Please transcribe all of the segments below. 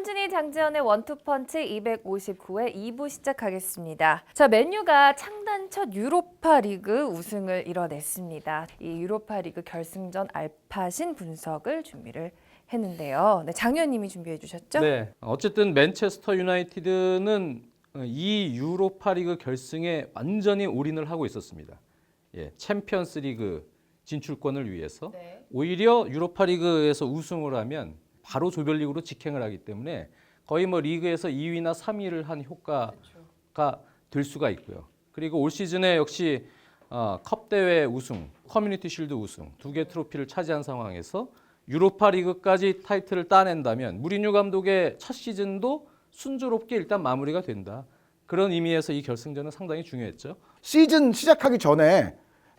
김현준이 장지현의 원투펀치 259회 2부 시작하겠습니다. 자, 맨유가 창단 첫 유로파 리그 우승을 이뤄냈습니다. 이 유로파 리그 결승전 알파신 분석을 준비를 했는데요. 네, 장 의원님이 준비해 주셨죠? 네, 어쨌든 맨체스터 유나이티드는 이 유로파 리그 결승에 완전히 올인을 하고 있었습니다. 예, 챔피언스 리그 진출권을 위해서 네. 오히려 유로파 리그에서 우승을 하면 바로 조별리그로 직행을 하기 때문에 거의 뭐 리그에서 2위나 3위를 한 효과가 될 수가 있고요. 그리고 올 시즌에 역시 컵 대회 우승, 커뮤니티 쉴드 우승 두 개 트로피를 차지한 상황에서 유로파 리그까지 타이틀을 따낸다면 무리뉴 감독의 첫 시즌도 순조롭게 일단 마무리가 된다. 그런 의미에서 이 결승전은 상당히 중요했죠. 시즌 시작하기 전에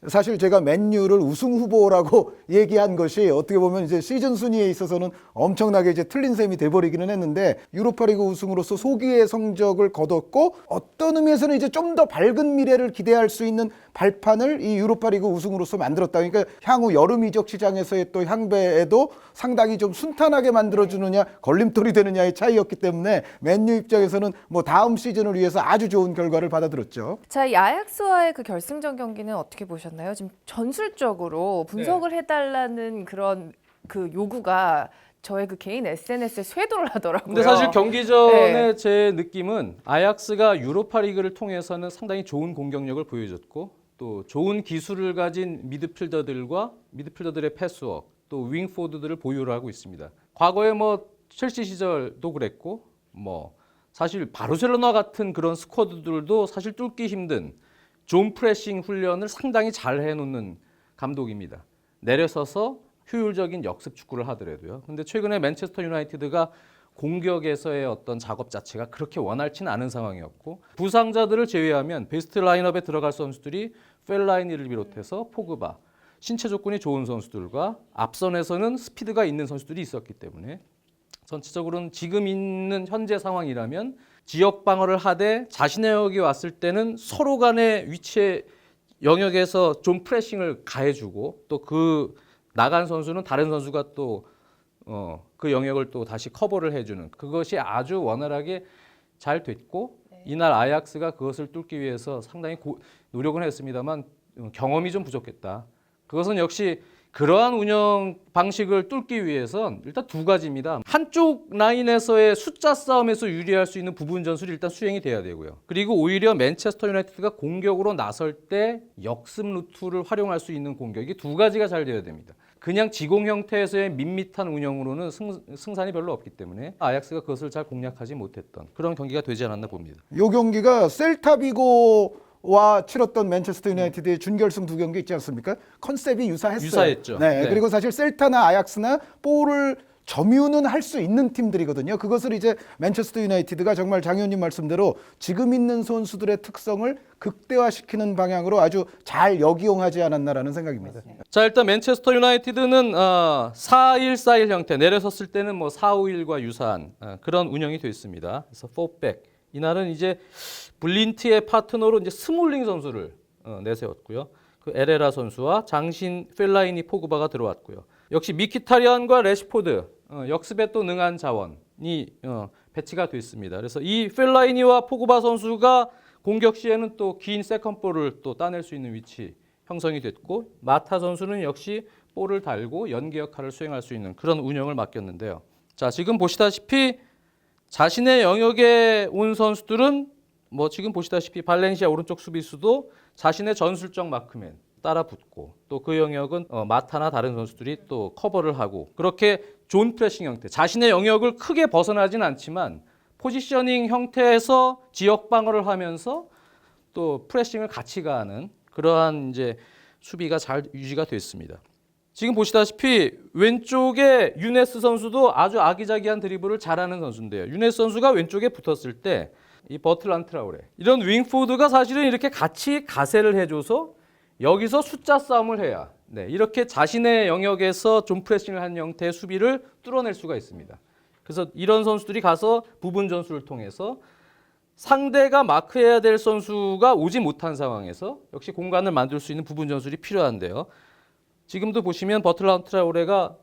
사실 제가 맨유를 우승 후보라고 얘기한 것이 어떻게 보면 이제 시즌 순위에 있어서는 엄청나게 이제 틀린 셈이 돼버리기는 했는데 유로파리그 우승으로서 소기의 성적을 거뒀고 어떤 의미에서는 이제 좀 더 밝은 미래를 기대할 수 있는 발판을 이 유로파리그 우승으로서 만들었다. 그러니까 향후 여름 이적 시장에서의 또 향배에도 상당히 좀 순탄하게 만들어주느냐 걸림돌이 되느냐의 차이였기 때문에 맨유 입장에서는 뭐 다음 시즌을 위해서 아주 좋은 결과를 받아들였죠. 자, 이 아약스와의 그 결승전 경기는 어떻게 보셨나요? 지금 전술적으로 분석을 해달라는 그런 그 요구가 저의 그 개인 SNS에 쇄도를 하더라고요. 근데 사실 경기 전에 네. 제 느낌은 아약스가 유로파 리그를 통해서는 상당히 좋은 공격력을 보여줬고 또 좋은 기술을 가진 미드필더들의 패스워크 또 윙포드들을 보유를 하고 있습니다. 과거에 뭐 첼시 시절도 그랬고 뭐 사실 바르셀로나 같은 그런 스쿼드들도 사실 뚫기 힘든 존 프레싱 훈련을 상당히 잘 해놓는 감독입니다. 내려서서 효율적인 역습 축구를 하더라도요. 근데 최근에 맨체스터 유나이티드가 공격에서의 어떤 작업 자체가 그렇게 원활치는 않은 상황이었고 부상자들을 제외하면 베스트 라인업에 들어갈 선수들이 펠라이니를 비롯해서 포그바, 신체 조건이 좋은 선수들과 앞선에서는 스피드가 있는 선수들이 있었기 때문에 전체적으로는 지금 있는 현재 상황이라면 지역 방어를 하되 자신의 영역이 왔을 때는 서로 간의 위치의 영역에서 좀 프레싱을 가해주고 또 그 나간 선수는 다른 선수가 또 그 영역을 또 다시 커버를 해주는 그것이 아주 원활하게 잘 됐고 이날 아약스가 그것을 뚫기 위해서 상당히 노력은 했습니다만 경험이 좀 부족했다. 그것은 역시 그러한 운영 방식을 뚫기 위해선 일단 두 가지입니다. 한쪽 라인에서의 숫자 싸움에서 유리할 수 있는 부분 전술이 일단 수행이 돼야 되고요. 그리고 오히려 맨체스터 유나이티드가 공격으로 나설 때 역습 루트를 활용할 수 있는 공격이 두 가지가 잘 되어야 됩니다. 그냥 지공 형태에서의 밋밋한 운영으로는 승산이 별로 없기 때문에 아약스가 그것을 잘 공략하지 못했던 그런 경기가 되지 않았나 봅니다. 이 경기가 셀타비고와 치렀던 맨체스터 유나이티드의 준결승 두 경기 있지 않습니까? 컨셉이 유사했어요. 유사했죠. 네, 네. 그리고 사실 셀타나 아약스나 볼을 점유는 할 수 있는 팀들이거든요. 그것을 이제 맨체스터 유나이티드가 정말 장 의원님 말씀대로 지금 있는 선수들의 특성을 극대화시키는 방향으로 아주 잘 역이용하지 않았나라는 생각입니다. 자, 일단 맨체스터 유나이티드는 4-1-4-1 형태 내려섰을 때는 뭐 4-5-1과 유사한 그런 운영이 되어 있습니다. 그래서 4백 이날은 이제 블린트의 파트너로 이제 스몰링 선수를 내세웠고요. 그 에레라 선수와 장신 펠라이니 포그바가 들어왔고요. 역시 미키타리안과 레시포드 역습에 또 능한 자원이 배치가 됐습니다. 그래서 이 펠라이니와 포그바 선수가 공격 시에는 또 긴 세컨볼을 또 따낼 수 있는 위치 형성이 됐고 마타 선수는 역시 볼을 달고 연계 역할을 수행할 수 있는 그런 운영을 맡겼는데요. 자, 지금 보시다시피 자신의 영역에 온 선수들은 뭐 지금 보시다시피 발렌시아 오른쪽 수비수도 자신의 전술적 마크맨 따라 붙고 또 그 영역은 마타나 다른 선수들이 또 커버를 하고 그렇게 존 프레싱 형태 자신의 영역을 크게 벗어나진 않지만 포지셔닝 형태에서 지역 방어를 하면서 또 프레싱을 같이 가하는 그러한 이제 수비가 잘 유지가 됐습니다. 지금 보시다시피 왼쪽에 유네스 선수도 아주 아기자기한 드리블을 잘하는 선수인데요. 유네스 선수가 왼쪽에 붙었을 때 이 버틀란 트라우레 이런 윙포드가 사실은 이렇게 같이 가세를 해줘서 여기서 숫자 싸움을 해야 이렇게 자신의 영역에서 좀 프레싱을 한 형태의 수비를 뚫어낼 수가 있습니다. 그래서 이런 선수들이 가서 부분 전술을 통해서 상대가 마크해야 될 선수가 오지 못한 상황에서 역시 공간을 만들 수 있는 부분 전술이 필요한데요. 지금도 보시면 버틀란 트라우레가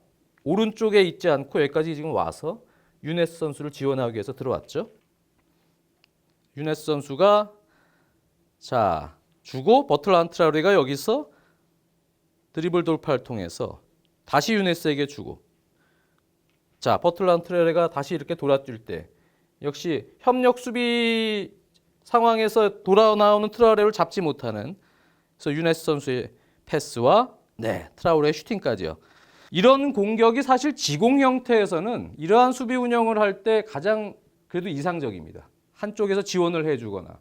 오른쪽에 있지 않고 여기까지 지금 와서 유네스 선수를 지원하기 위해서 들어왔죠. 유네스 선수가 자 주고 버틀란트 트라우레가 여기서 드리블 돌파를 통해서 다시 유네스에게 주고 자 버틀란트 트라우레가 다시 이렇게 돌아뛸 때 역시 협력 수비 상황에서 돌아 나오는 트라우레를 잡지 못하는 그래서 유네스 선수의 패스와 트라우레의 슈팅까지요. 이런 공격이 사실 지공 형태에서는 이러한 수비 운영을 할 때 가장 그래도 이상적입니다. 한쪽에서 지원을 해주거나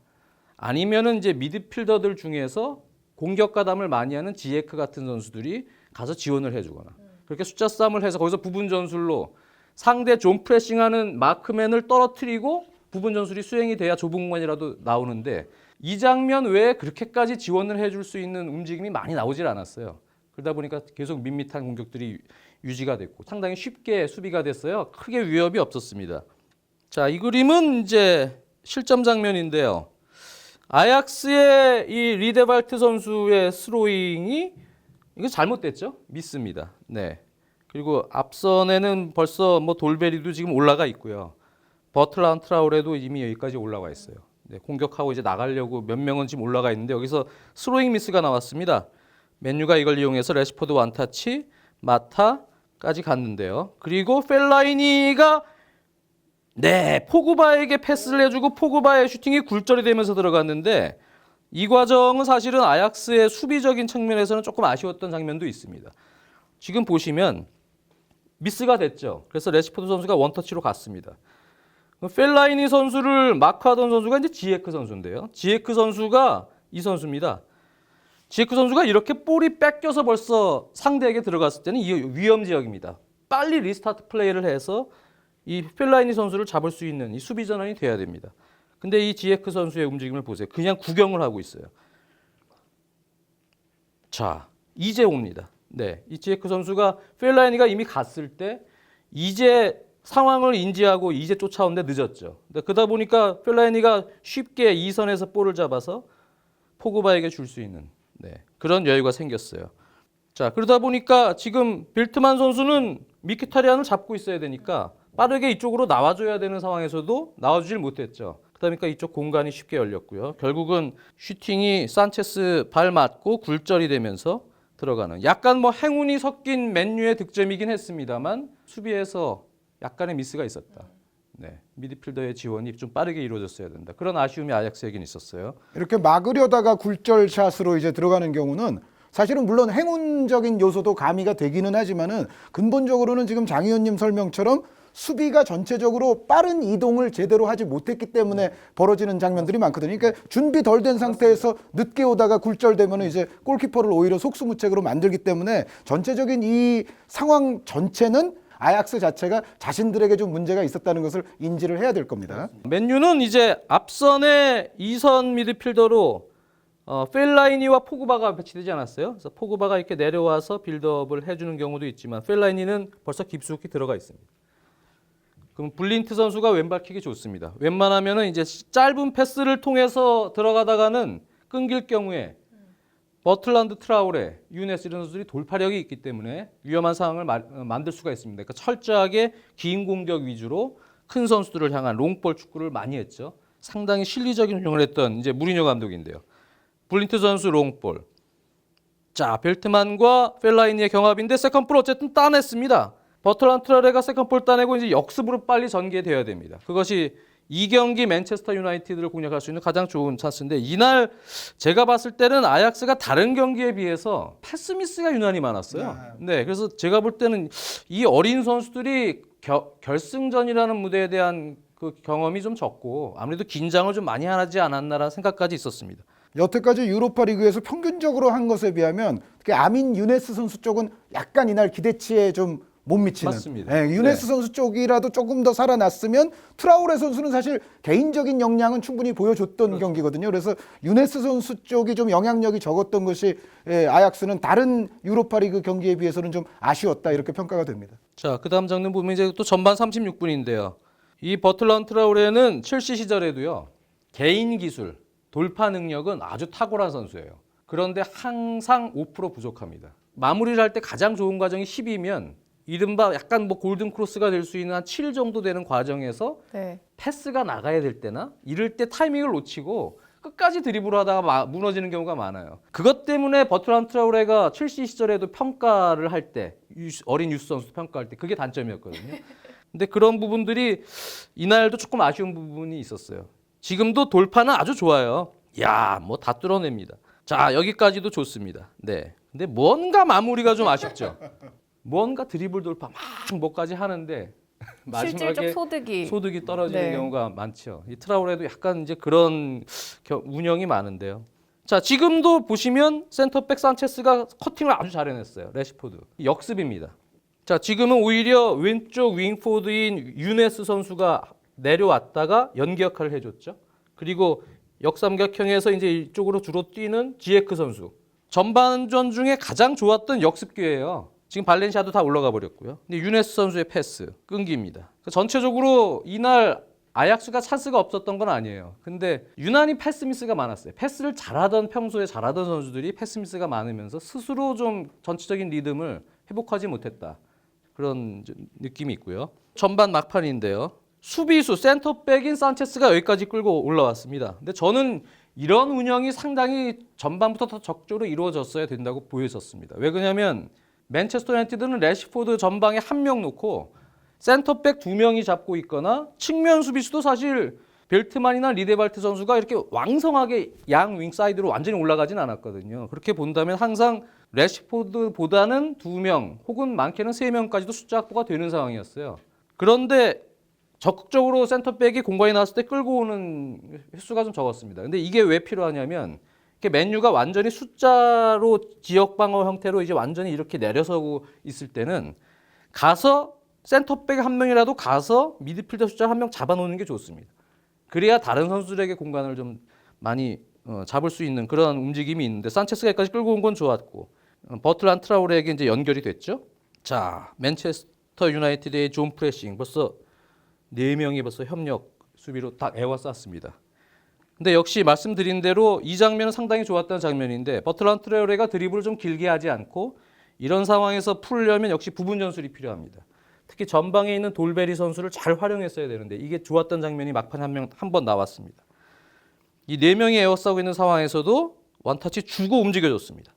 아니면은 이제 미드필더들 중에서 공격 가담을 많이 하는 지에크 같은 선수들이 가서 지원을 해주거나 그렇게 숫자 싸움을 해서 거기서 부분 전술로 상대 존 프레싱하는 마크맨을 떨어뜨리고 부분 전술이 수행이 돼야 좁은 공간이라도 나오는데 이 장면 외에 그렇게까지 지원을 해줄 수 있는 움직임이 많이 나오질 않았어요. 그러다 보니까 계속 밋밋한 공격들이 유지가 됐고 상당히 쉽게 수비가 됐어요. 크게 위협이 없었습니다. 자, 이 그림은 이제 실점 장면인데요. 아약스의 이 리데발트 선수의 스로잉이 이거 잘못됐죠? 미스입니다. 네. 그리고 앞선에는 벌써 뭐 돌베리도 지금 올라가 있고요. 버틀란트 트라우레도 이미 여기까지 올라와 있어요. 네, 공격하고 이제 나가려고 몇 명은 지금 올라가 있는데 여기서 스로잉 미스가 나왔습니다. 맨유가 이걸 이용해서 레시포드 원타치, 마타까지 갔는데요. 그리고 펠라이니가 포그바에게 패스를 해주고 포그바의 슈팅이 굴절이 되면서 들어갔는데 이 과정은 사실은 아약스의 수비적인 측면에서는 조금 아쉬웠던 장면도 있습니다. 지금 보시면 미스가 됐죠. 그래서 레시포드 선수가 원터치로 갔습니다. 펠라이니 선수를 마크하던 선수가 이제 지에크 선수인데요. 지에크 선수가 이 선수입니다. 지에크 선수가 이렇게 볼이 뺏겨서 벌써 상대에게 들어갔을 때는 이 위험 지역입니다. 빨리 리스타트 플레이를 해서 이 펠라이니 선수를 잡을 수 있는 이 수비 전환이 돼야 됩니다. 근데 이 지에크 선수의 움직임을 보세요. 그냥 구경을 하고 있어요. 자, 이제 옵니다. 네, 이 지에크 선수가 펠라이니가 이미 갔을 때 이제 상황을 인지하고 이제 쫓아오는데 늦었죠. 그러다 보니까 펠라이니가 쉽게 2선에서 볼을 잡아서 포그바에게 줄 수 있는 그런 여유가 생겼어요. 자, 그러다 보니까 지금 빌트만 선수는 미키타리안을 잡고 있어야 되니까 빠르게 이쪽으로 나와줘야 되는 상황에서도 나와주질 못했죠. 그러다 보니까 이쪽 공간이 쉽게 열렸고요. 결국은 슈팅이 산체스 발 맞고 굴절이 되면서 들어가는 약간 뭐 행운이 섞인 맨유의 득점이긴 했습니다만 수비에서 약간의 미스가 있었다. 미드필더의 지원이 좀 빠르게 이루어졌어야 된다. 그런 아쉬움이 아약스에겐 있었어요. 이렇게 막으려다가 굴절샷으로 이제 들어가는 경우는 사실은 물론 행운적인 요소도 가미가 되기는 하지만은 근본적으로는 지금 장 의원님 설명처럼 수비가 전체적으로 빠른 이동을 제대로 하지 못했기 때문에 벌어지는 장면들이 많거든요. 그러니까 준비 덜 된 상태에서 늦게 오다가 굴절되면 이제 골키퍼를 오히려 속수무책으로 만들기 때문에 전체적인 이 상황 전체는 아약스 자체가 자신들에게 좀 문제가 있었다는 것을 인지를 해야 될 겁니다. 맨유는 이제 앞선에 2선 미드필더로 펠라이니와 포그바가 배치되지 않았어요. 그래서 포그바가 이렇게 내려와서 빌드업을 해주는 경우도 있지만 펠라이니는 벌써 깊숙이 들어가 있습니다. 그럼 블린트 선수가 왼발킥이 좋습니다. 웬만하면은 이제 짧은 패스를 통해서 들어가다가는 끊길 경우에 버틀란트 트라우레, 유네스 이런 선수들이 돌파력이 있기 때문에 위험한 상황을 만들 수가 있습니다. 그러니까 철저하게 긴 공격 위주로 큰 선수들을 향한 롱볼 축구를 많이 했죠. 상당히 실리적인 운영을 했던 이제 무리뉴 감독인데요. 블린트 선수 롱볼. 자, 벨트만과 펠라이니의 경합인데 세컨볼 어쨌든 따냈습니다. 버틀란트 트라우레가 세컨볼 따내고 이제 역습으로 빨리 전개되어야 됩니다. 그것이 이 경기 맨체스터 유나이티드를 공략할 수 있는 가장 좋은 찬스인데 이날 제가 봤을 때는 아약스가 다른 경기에 비해서 패스 미스가 유난히 많았어요. 그래서 제가 볼 때는 이 어린 선수들이 결승전이라는 무대에 대한 그 경험이 좀 적고 아무래도 긴장을 좀 많이 하지 않았나라는 생각까지 있었습니다. 여태까지 유로파 리그에서 평균적으로 한 것에 비하면 특히 아민 유네스 선수 쪽은 약간 이날 기대치에 좀 못 미치는. 맞습니다. 유네스 선수 쪽이라도 조금 더 살아났으면 트라우레 선수는 사실 개인적인 역량은 충분히 보여줬던 경기거든요. 그래서 유네스 선수 쪽이 좀 영향력이 적었던 것이 아약스는 다른 유로파 리그 경기에 비해서는 좀 아쉬웠다 이렇게 평가가 됩니다. 자, 그다음 장면 보면 이제 또 전반 36분인데요. 이 버틀란트 트라우레는 첼시 시절에도요. 개인 기술, 돌파 능력은 아주 탁월한 선수예요. 그런데 항상 5% 부족합니다. 마무리를 할 때 가장 좋은 과정이 10이면 이른바 약간 뭐 골든 크로스가 될 수 있는 한 7 정도 되는 과정에서 네. 패스가 나가야 될 때나 이럴 때 타이밍을 놓치고 끝까지 드리블을 하다가 무너지는 경우가 많아요. 그것 때문에 버트란드 트라우레가 첼시 시절에도 평가를 할 때 어린 유스 선수 평가할 때 그게 단점이었거든요. 근데 그런 부분들이 이날도 조금 아쉬운 부분이 있었어요. 지금도 돌파는 아주 좋아요. 야, 뭐 다 뚫어냅니다. 자, 여기까지도 좋습니다. 네. 근데 뭔가 마무리가 좀 아쉽죠. 뭔가 드리블 돌파 막 뭐까지 하는데 실질적 마지막에 소득이 떨어지는 네. 경우가 많죠. 이 트라우레도 약간 이제 그런 운영이 많은데요. 자, 지금도 보시면 센터백 산체스가 커팅을 아주 잘 해냈어요. 레시포드. 역습입니다. 자, 지금은 오히려 왼쪽 윙포드인 유네스 선수가 내려왔다가 연기 역할을 해줬죠. 그리고 역삼각형에서 이제 이쪽으로 주로 뛰는 지에크 선수. 전반전 중에 가장 좋았던 역습 기회예요. 지금 발렌시아도 다 올라가 버렸고요. 근데 유네스 선수의 패스 끈기입니다. 전체적으로 이날 아약스가 찬스가 없었던 건 아니에요. 근데 유난히 패스 미스가 많았어요. 패스를 평소에 잘하던 선수들이 패스 미스가 많으면서 스스로 좀 전체적인 리듬을 회복하지 못했다. 그런 느낌이 있고요. 전반 막판인데요. 수비수 센터백인 산체스가 여기까지 끌고 올라왔습니다. 근데 저는 이런 운영이 상당히 전반부터 더 적극적으로 이루어졌어야 된다고 보여졌습니다. 왜 그러냐면 맨체스터 유나이티드는 레시포드 전방에 한 명 놓고 센터백 2명이 잡고 있거나 측면 수비수도 사실 벨트만이나 리데발트 선수가 이렇게 왕성하게 양 윙사이드로 완전히 올라가진 않았거든요. 그렇게 본다면 항상 레시포드보다는 2명 혹은 많게는 3명까지도 숫자 확보가 되는 상황이었어요. 그런데 적극적으로 센터백이 공간이 나왔을 때 끌고 오는 횟수가 좀 적었습니다. 근데 이게 왜 필요하냐면 맨유가 완전히 숫자로 지역 방어 형태로 이제 완전히 이렇게 내려서고 있을 때는 가서 센터백 한 명이라도 가서 미드필더 숫자 한 명 잡아놓는 게 좋습니다. 그래야 다른 선수들에게 공간을 좀 많이 잡을 수 있는 그런 움직임이 있는데 산체스가 여기까지 끌고 온 건 좋았고 버트란드 트라우레에게 이제 연결이 됐죠. 자, 맨체스터 유나이티드의 존 프레싱 벌써 4명이 벌써 협력 수비로 딱 에워쌌습니다. 근데 역시 말씀드린 대로 이 장면은 상당히 좋았던 장면인데 버트란드 트라우레가 드리블을 좀 길게 하지 않고 이런 상황에서 풀려면 역시 부분 전술이 필요합니다. 특히 전방에 있는 돌베리 선수를 잘 활용했어야 되는데 이게 좋았던 장면이 막판 한 번 나왔습니다. 이 4명이 에워싸고 있는 상황에서도 원터치 주고 움직여줬습니다.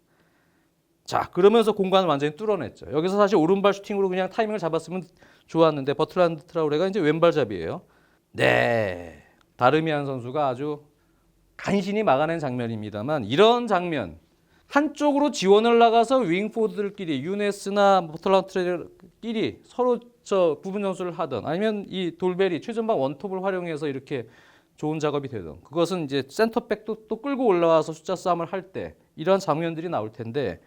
자, 그러면서 공간을 완전히 뚫어냈죠. 여기서 사실 오른발 슈팅으로 그냥 타이밍을 잡았으면 좋았는데 버트란드 트라우레가 이제 왼발잡이에요. 네, 다르미안 선수가 아주 간신히 막아낸 장면입니다만 이런 장면 한쪽으로 지원을 나가서 윙포드들끼리 유네스나 버트란드 트라우레끼리 서로 부분 전술을 하던 아니면 이 돌베리 최전방 원톱을 활용해서 이렇게 좋은 작업이 되던 그것은 이제 센터백도 또 끌고 올라와서 숫자 싸움을 할 때 이런 장면들이 나올 텐데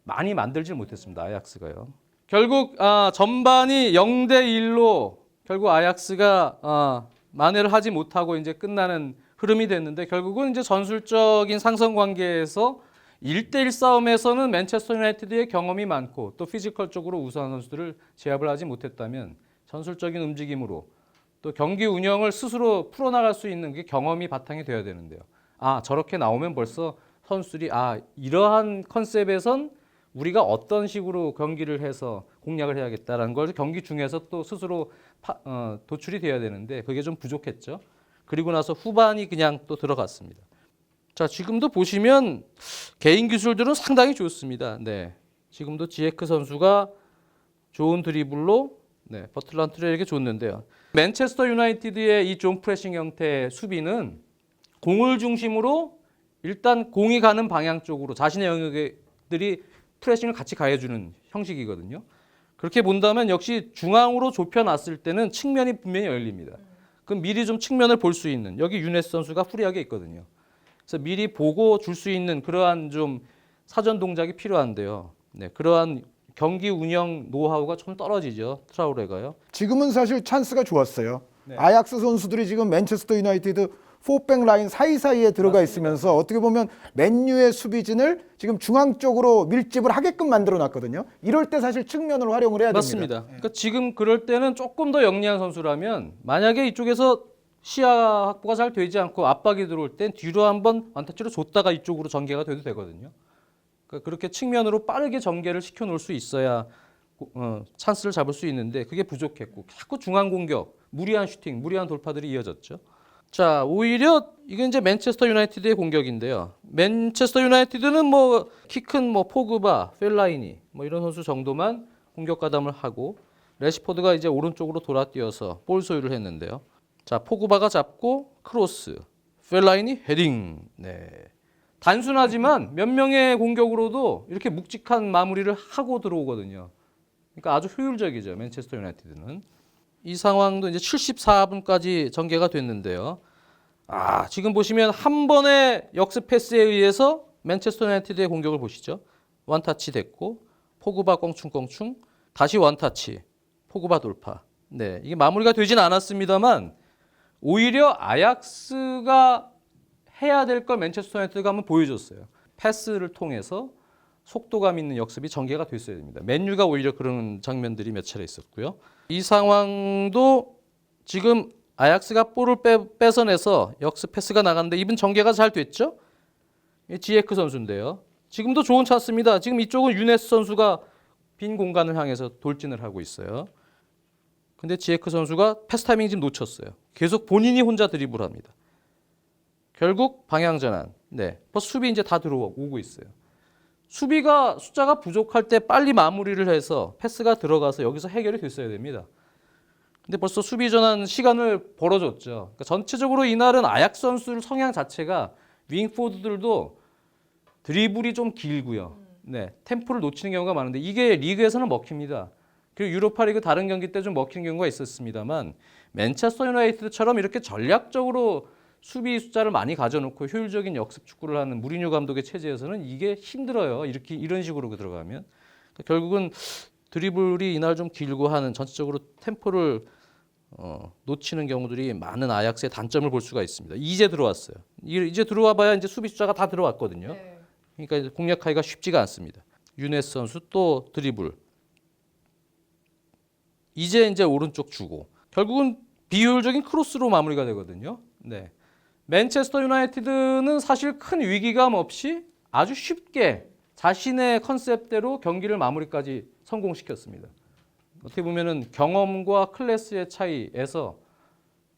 많이 만들질 못했습니다. 아약스가요. 결국 전반이 0대 1로 결국 아약스가 만회를 하지 못하고 이제 끝나는 흐름이 됐는데 결국은 이제 전술적인 상성 관계에서 1대1 싸움에서는 맨체스터 유나이티드의 경험이 많고 또 피지컬적으로 우수한 선수들을 제압을 하지 못했다면 전술적인 움직임으로 또 경기 운영을 스스로 풀어나갈 수 있는 게 경험이 바탕이 되어야 되는데요. 저렇게 나오면 벌써 선수들이 이러한 컨셉에선 우리가 어떤 식으로 경기를 해서 공략을 해야겠다라는 걸 경기 중에서 또 스스로 도출이 돼야 되는데 그게 좀 부족했죠. 그리고 나서 후반이 그냥 또 들어갔습니다. 자, 지금도 보시면 개인 기술들은 상당히 좋습니다. 네, 지금도 지에크 선수가 좋은 드리블로 버트란드 트레에게 줬는데요. 맨체스터 유나이티드의 이 존 프레싱 형태의 수비는 공을 중심으로 일단 공이 가는 방향 쪽으로 자신의 영역들이 프레싱을 같이 가해주는 형식이거든요. 그렇게 본다면 역시 중앙으로 좁혀놨을 때는 측면이 분명히 열립니다. 그럼 미리 좀 측면을 볼 수 있는 여기 유네스 선수가 프리하게 있거든요. 그래서 미리 보고 줄 수 있는 그러한 좀 사전 동작이 필요한데요. 네, 그러한 경기 운영 노하우가 좀 떨어지죠. 트라우레가요. 지금은 사실 찬스가 좋았어요. 네. 아약스 선수들이 지금 맨체스터 유나이티드 4백 라인 사이사이에 들어가 있으면서 어떻게 보면 맨유의 수비진을 지금 중앙 쪽으로 밀집을 하게끔 만들어 놨거든요. 이럴 때 사실 측면을 활용을 해야 맞습니다. 됩니다. 그러니까 지금 그럴 때는 조금 더 영리한 선수라면 만약에 이쪽에서 시야 확보가 잘 되지 않고 압박이 들어올 땐 뒤로 한번 완터치로 줬다가 이쪽으로 전개가 돼도 되거든요. 그러니까 그렇게 측면으로 빠르게 전개를 시켜놓을 수 있어야 찬스를 잡을 수 있는데 그게 부족했고 자꾸 중앙 공격, 무리한 슈팅, 무리한 돌파들이 이어졌죠. 자, 오히려 이게 이제 맨체스터 유나이티드의 공격인데요. 맨체스터 유나이티드는 뭐 키 큰 뭐 포그바, 펠라이니 뭐 이런 선수 정도만 공격 가담을 하고 레시포드가 이제 오른쪽으로 돌아뛰어서 볼 소유를 했는데요. 자, 포그바가 잡고 크로스, 펠라이니 헤딩. 네. 단순하지만 몇 명의 공격으로도 이렇게 묵직한 마무리를 하고 들어오거든요. 그러니까 아주 효율적이죠. 맨체스터 유나이티드는. 이 상황도 이제 74분까지 전개가 됐는데요. 지금 보시면 한 번의 역습 패스에 의해서 맨체스터 유나이티드의 공격을 보시죠. 원타치 됐고 포그바 껑충껑충 다시 원타치 포그바 돌파. 네, 이게 마무리가 되진 않았습니다만 오히려 아약스가 해야 될 걸 맨체스터 유나이티드가 한번 보여줬어요. 패스를 통해서 속도감 있는 역습이 전개가 됐어야 됩니다. 맨유가 오히려 그런 장면들이 몇 차례 있었고요. 이 상황도 지금 아약스가 볼을 뺏어내서 역습 패스가 나갔는데 이번 전개가 잘 됐죠? 지에크 선수인데요. 지금도 좋은 찬스입니다. 지금 이쪽은 유네스 선수가 빈 공간을 향해서 돌진을 하고 있어요. 근데 지에크 선수가 패스 타이밍 지금 놓쳤어요. 계속 본인이 혼자 드리블합니다. 결국 방향 전환. 네, 벌써 수비 이제 다 들어오고 있어요. 수비가 숫자가 부족할 때 빨리 마무리를 해서 패스가 들어가서 여기서 해결이 됐어야 됩니다. 근데 벌써 수비 전환 시간을 벌어줬죠. 그러니까 전체적으로 이날은 아약 선수 성향 자체가 윙포드들도 드리블이 좀 길고요. 네, 템포를 놓치는 경우가 많은데 이게 리그에서는 먹힙니다. 그리고 유로파리그 다른 경기 때 좀 먹히는 경우가 있었습니다만 맨체스터 유나이티드처럼 이렇게 전략적으로 수비 숫자를 많이 가져놓고 효율적인 역습 축구를 하는 무리뉴 감독의 체제에서는 이게 힘들어요. 이렇게 이런 식으로 들어가면 그러니까 결국은 드리블이 이날 좀 길고 하는 전체적으로 템포를 놓치는 경우들이 많은 아약스의 단점을 볼 수가 있습니다. 이제 들어왔어요. 이제 들어와봐야 이제 수비 숫자가 다 들어왔거든요. 네. 그러니까 공략하기가 쉽지가 않습니다. 유네스 선수 또 드리블. 이제 오른쪽 주고 결국은 비효율적인 크로스로 마무리가 되거든요. 네. 맨체스터 유나이티드는 사실 큰 위기감 없이 아주 쉽게 자신의 컨셉대로 경기를 마무리까지 성공시켰습니다. 어떻게 보면은 경험과 클래스의 차이에서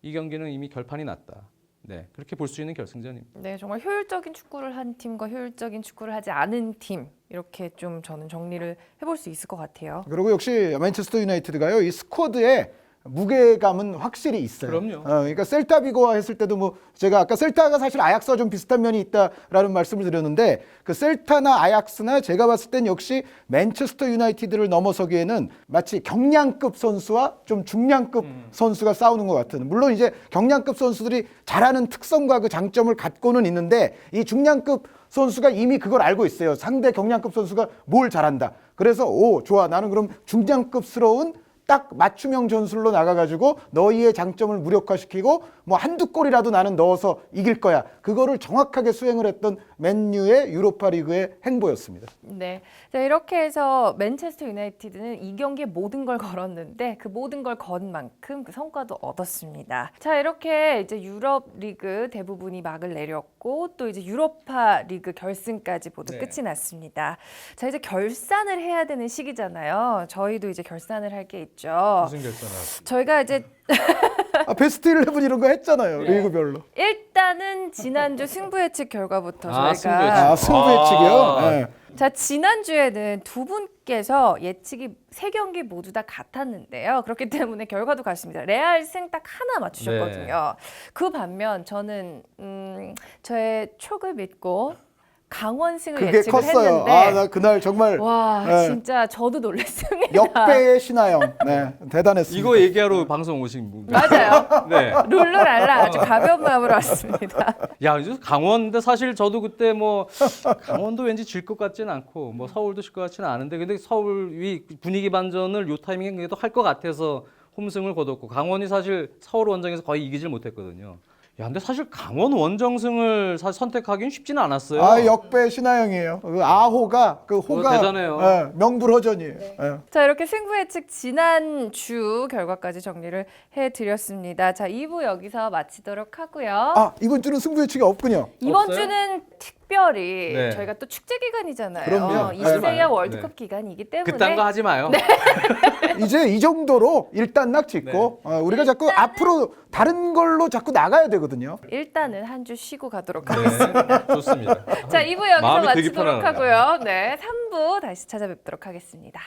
이 경기는 이미 결판이 났다. 네, 그렇게 볼 수 있는 결승전입니다. 네, 정말 효율적인 축구를 한 팀과 효율적인 축구를 하지 않은 팀 이렇게 좀 저는 정리를 해볼 수 있을 것 같아요. 그리고 역시 맨체스터 유나이티드가요, 이 스쿼드에 무게감은 확실히 있어요. 그럼요. 그러니까 셀타비고와 했을 때도 뭐 제가 아까 셀타가 사실 아약스와 좀 비슷한 면이 있다라는 말씀을 드렸는데 그 셀타나 아약스나 제가 봤을 땐 역시 맨체스터 유나이티드를 넘어서기에는 마치 경량급 선수와 좀 중량급 선수가 싸우는 것 같은. 물론 이제 경량급 선수들이 잘하는 특성과 그 장점을 갖고는 있는데 이 중량급 선수가 이미 그걸 알고 있어요. 상대 경량급 선수가 뭘 잘한다. 그래서 좋아, 나는 그럼 중량급스러운 딱 맞춤형 전술로 나가가지고 너희의 장점을 무력화시키고 뭐 한두 골이라도 나는 넣어서 이길 거야. 그거를 정확하게 수행을 했던 맨유의 유로파 리그의 행보였습니다. 네, 자, 이렇게 해서 맨체스터 유나이티드는 이 경기에 모든 걸 걸었는데 그 모든 걸 건 만큼 그 성과도 얻었습니다. 자, 이렇게 이제 유럽 리그 대부분이 막을 내렸고 또 이제 유로파 리그 결승까지 모두 네. 끝이 났습니다. 자, 이제 결산을 해야 되는 시기잖아요. 저희도 이제 결산을 할 게 있죠. 무슨 결선을? 저희가 이제 베스트 11 이런 거 했잖아요. 네. 리그별로. 일단은 지난주 승부 예측 결과부터 저희가 승부 예측. 승부 예측이요? 네. 자, 지난주에는 두 분께서 예측이 세 경기 모두 다 같았는데요. 그렇기 때문에 결과도 같습니다. 레알 승 딱 하나 맞추셨거든요. 그 반면 저는 저의 촉을 믿고 강원 승을 그게 예측을 컸어요. 했는데 나 그날 정말 와, 네. 진짜 저도 놀랐습니다. 역배의 신하영. 네, 대단했습니다. 이거 얘기하러 방송 오신 분. 맞아요. 네. 룰루랄라 아주 가벼운 마음으로 왔습니다. 야, 이제 강원인데 사실 저도 그때 뭐 강원도 왠지 질 것 같지는 않고 뭐 서울도 질 것 같지는 않은데 근데 서울이 분위기 반전을 요 타이밍에 그래도 할 것 같아서 홈승을 거뒀고 강원이 사실 서울 원정에서 거의 이기질 못했거든요. 야, 근데 사실 강원 원정승을 사실 선택하기는 쉽지는 않았어요. 역배 신하영이에요. 그 아호가 그 호가 대단해요. 명불허전이에요. 예. 자, 이렇게 승부 예측 지난주 결과까지 정리를 해드렸습니다. 자, 2부 여기서 마치도록 하고요. 이번 주는 승부 예측이 없군요. 이번 없어요? 주는 특별히 네. 저희가 또 축제 기간이잖아요. 그럼요. 20세기와 네. 월드컵 기간이기 때문에 그딴 거 하지 마요. 이제 이 정도로 일단락 짓고 우리가 자꾸 앞으로 다른 걸로 자꾸 나가야 되거든요. 일단은 한 주 쉬고 가도록 네, 하겠습니다. 좋습니다. 자, 2부 여기서 마음이 되게 마치도록 편안하네요. 하고요. 네, 3부 다시 찾아뵙도록 하겠습니다.